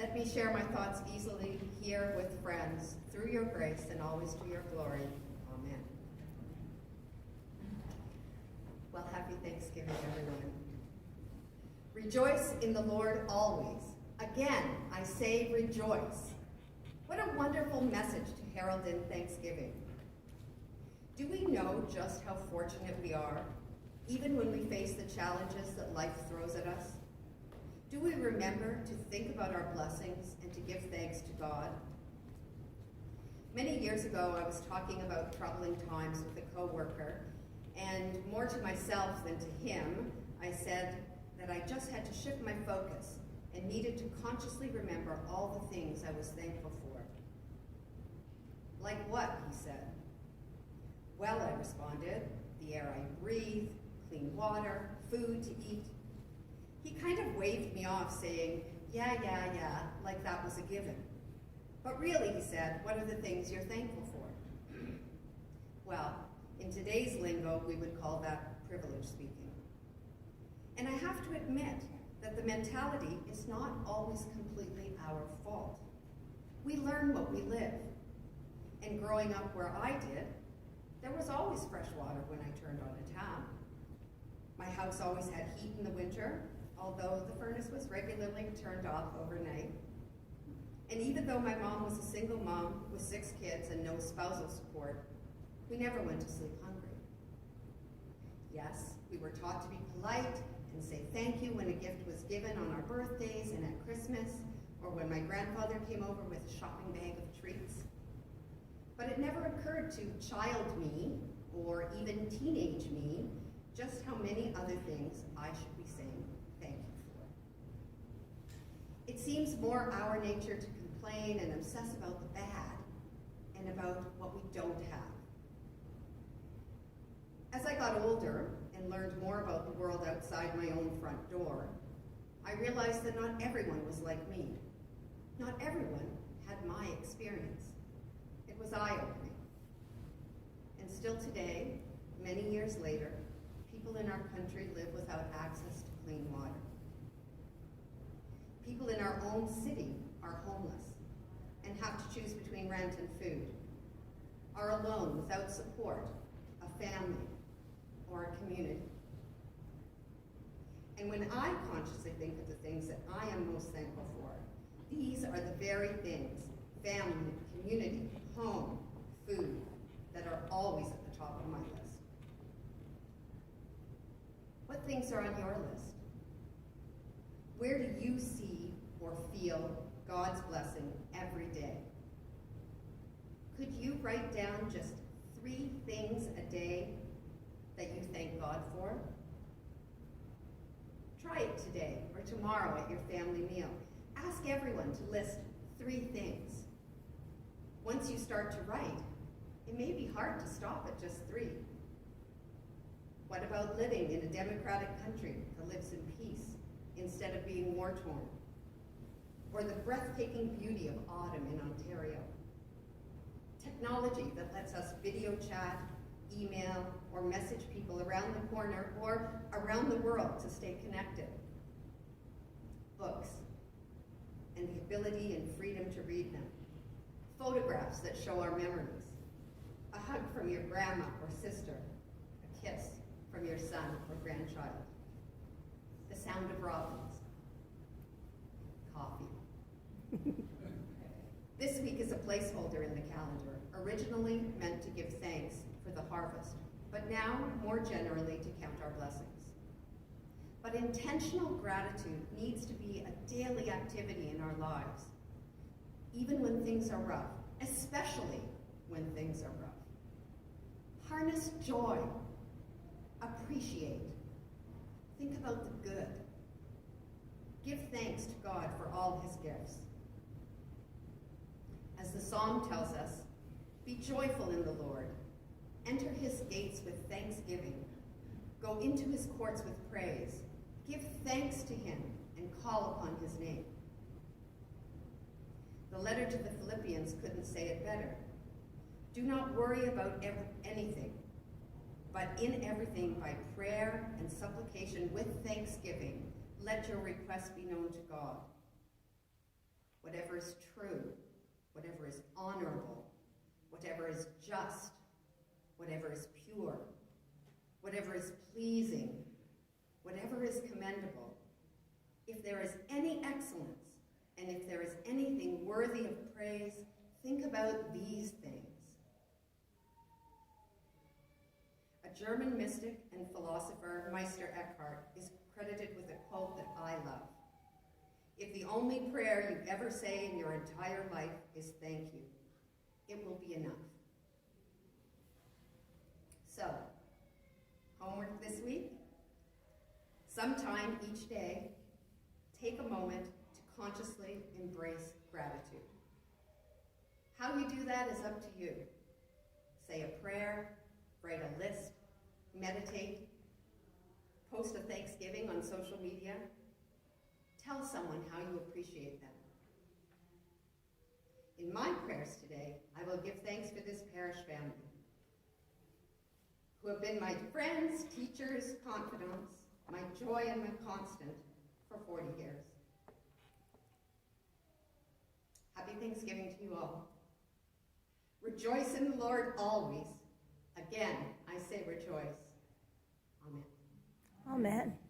Let me share my thoughts easily here with friends, through your grace and always to your glory. Amen. Well, happy Thanksgiving, everyone. Rejoice in the Lord always. Again, I say rejoice. What a wonderful message to herald in Thanksgiving. Do we know just how fortunate we are, even when we face the challenges that life throws at us? Do we remember to think about our blessings and to give thanks to God? Many years ago, I was talking about troubling times with a coworker, and more to myself than to him, I said that I just had to shift my focus and needed to consciously remember all the things I was thankful for. Like what, he said. Well, I responded, the air I breathe, clean water, food to eat. He kind of waved me off saying, yeah, like that was a given. But really, he said, what are the things you're thankful for? Well, in today's lingo, we would call that privilege speaking. And I have to admit that the mentality is not always completely our fault. We learn what we live. And growing up where I did, there was always fresh water when I turned on a tap. My house always had heat in the winter, although the furnace was regularly turned off overnight. And even though my mom was a single mom with 6 kids and no spousal support, we never went to sleep hungry. Yes, we were taught to be polite and say thank you when a gift was given on our birthdays and at Christmas, or when my grandfather came over with a shopping bag of treats. But it never occurred to child me, or even teenage me, just how many other things I should be saying thank you for. It seems more our nature to complain and obsess about the bad and about what we don't have. As I got older and learned more about the world outside my own front door, I realized that not everyone was like me. Not everyone had my experience. It was eye-opening. And still today, many years later, people in our country live without access to clean water. People in our own city are homeless and have to choose between rent and food, are alone without support, a family, or a community. And when I consciously think of the things that I am most thankful for, these are the very things, family, community, home, food, that are always at the top of my list. What things are on your list? Where do you see or feel God's blessing every day? Could you write down just 3 things a day that you thank God for? Try it today or tomorrow at your family meal. Ask everyone to list 3 things. Once you start to write, it may be hard to stop at just 3. What about living in a democratic country that lives in peace instead of being war-torn? Or the breathtaking beauty of autumn in Ontario? Technology that lets us video chat, email, or message people around the corner or around the world to stay connected. Books, and the ability and freedom to read them. Photographs that show our memories. A hug from your grandma or sister. A kiss from your son or grandchild. The sound of robins. Coffee. This week is a placeholder in the calendar, originally meant to give thanks for the harvest, but now more generally to count our blessings. But intentional gratitude needs to be a daily activity in our lives, even when things are rough, especially when things are rough. Harness joy. Appreciate. Think about the good. Give thanks to God for all his gifts. As the psalm tells us, be joyful in the Lord. Enter his gates with thanksgiving. Go into his courts with praise. Give thanks to him and call upon his name. The letter to the Philippians couldn't say it better. Do not worry about anything, but in everything by prayer and supplication with thanksgiving, let your requests be known to God. whatever is true, whatever is honorable, whatever is just, whatever is pure, whatever is pleasing, whatever is commendable, if there is any excellence, and if there is anything worthy of praise, think about these things. A German mystic and philosopher, Meister Eckhart, is credited with a quote that I love. If the only prayer you ever say in your entire life is thank you, it will be enough. So, homework this week. Sometime each day, take a moment to consciously embrace gratitude. How you do that is up to you. Say a prayer, write a list, meditate, post a Thanksgiving on social media. Tell someone how you appreciate them. In my prayers today, I will give thanks for this parish family, who have been my friends, teachers, confidants, my joy and my constant for 40 years. Happy Thanksgiving to you all. Rejoice in the Lord always. Again, I say rejoice. Amen. Amen.